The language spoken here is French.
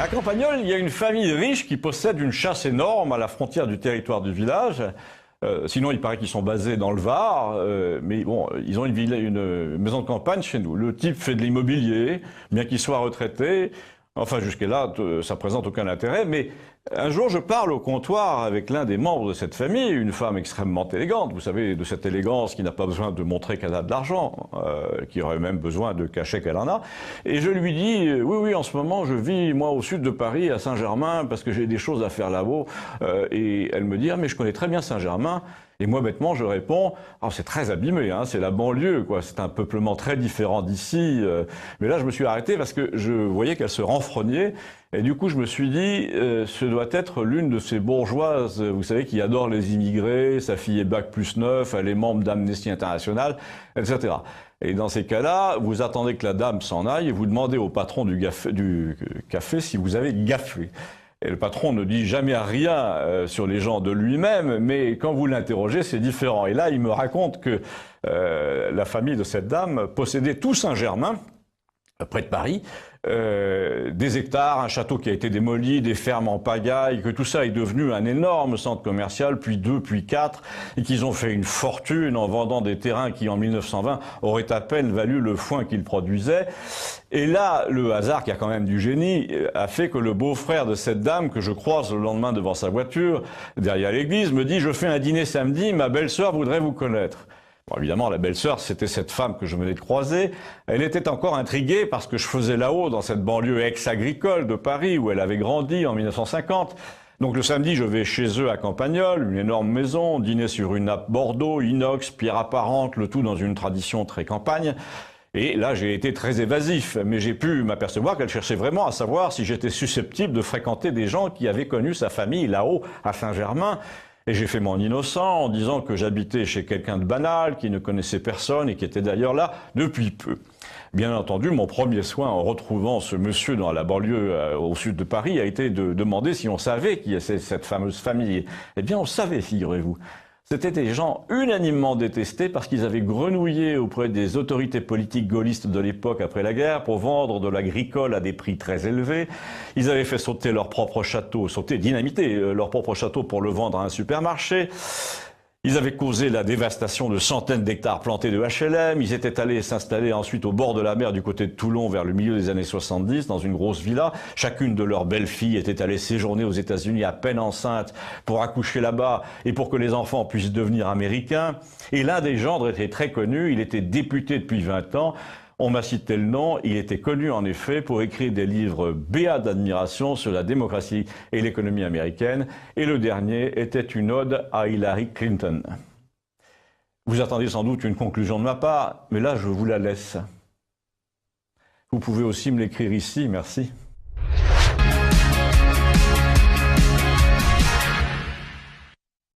À Campagnole, il y a une famille riche qui possède une chasse énorme à la frontière du territoire du village. Sinon, il paraît qu'ils sont basés dans le Var, mais bon, ils ont une maison de campagne chez nous. Le type fait de l'immobilier, bien qu'il soit retraité. Enfin, jusque-là, ça présente aucun intérêt. Mais un jour, je parle au comptoir avec l'un des membres de cette famille, une femme extrêmement élégante. Vous savez, de cette élégance qui n'a pas besoin de montrer qu'elle a de l'argent, qui aurait même besoin de cacher qu'elle en a. Et je lui dis, oui, en ce moment, je vis, moi, au sud de Paris, à Saint-Germain, parce que j'ai des choses à faire là-haut. Et elle me dit, ah, mais je connais très bien Saint-Germain. Et moi, bêtement, je réponds, oh, c'est très abîmé, hein, c'est la banlieue, quoi. C'est un peuplement très différent d'ici. Mais là, je me suis arrêté parce que je voyais qu'elle se renfrognait. Et du coup, je me suis dit, ce doit être l'une de ces bourgeoises, vous savez, qui adorent les immigrés, sa fille est bac+9, elle est membre d'Amnesty International, etc. Et dans ces cas-là, vous attendez que la dame s'en aille et vous demandez au patron du café si vous avez gaffé. Et le patron ne dit jamais rien sur les gens de lui-même, mais quand vous l'interrogez, c'est différent. Et là, il me raconte que la famille de cette dame possédait tout Saint-Germain, près de Paris, des hectares, un château qui a été démoli, des fermes en pagaille, que tout ça est devenu un énorme centre commercial, puis 2, puis 4, et qu'ils ont fait une fortune en vendant des terrains qui, en 1920, auraient à peine valu le foin qu'ils produisaient. Et là, le hasard, qui a quand même du génie, a fait que le beau-frère de cette dame, que je croise le lendemain devant sa voiture, derrière l'église, me dit « Je fais un dîner samedi, ma belle-sœur voudrait vous connaître ». Bon, évidemment, la belle-sœur, c'était cette femme que je venais de croiser. Elle était encore intriguée parce que je faisais là-haut, dans cette banlieue ex-agricole de Paris, où elle avait grandi en 1950. Donc le samedi, je vais chez eux à Campagnole, une énorme maison, dîner sur une nappe Bordeaux, inox, pierre apparente, le tout dans une tradition très campagne. Et là, j'ai été très évasif, mais j'ai pu m'apercevoir qu'elle cherchait vraiment à savoir si j'étais susceptible de fréquenter des gens qui avaient connu sa famille là-haut, à Saint-Germain. Et j'ai fait mon innocent en disant que j'habitais chez quelqu'un de banal, qui ne connaissait personne et qui était d'ailleurs là depuis peu. Bien entendu, mon premier soin en retrouvant ce monsieur dans la banlieue au sud de Paris a été de demander si on savait qui était cette fameuse famille. Eh bien, on savait, figurez-vous. C'était des gens unanimement détestés parce qu'ils avaient grenouillé auprès des autorités politiques gaullistes de l'époque après la guerre pour vendre de l'agricole à des prix très élevés. Ils avaient fait sauter leur propre château, dynamiter leur propre château pour le vendre à un supermarché. Ils avaient causé la dévastation de centaines d'hectares plantés de HLM. Ils étaient allés s'installer ensuite au bord de la mer du côté de Toulon vers le milieu des années 70 dans une grosse villa. Chacune de leurs belles filles était allée séjourner aux États-Unis à peine enceinte pour accoucher là-bas et pour que les enfants puissent devenir américains. Et l'un des gendres était très connu. Il était député depuis 20 ans. On m'a cité le nom, il était connu en effet pour écrire des livres béats d'admiration sur la démocratie et l'économie américaine, et le dernier était une ode à Hillary Clinton. Vous attendez sans doute une conclusion de ma part, mais là je vous la laisse. Vous pouvez aussi me l'écrire ici, merci.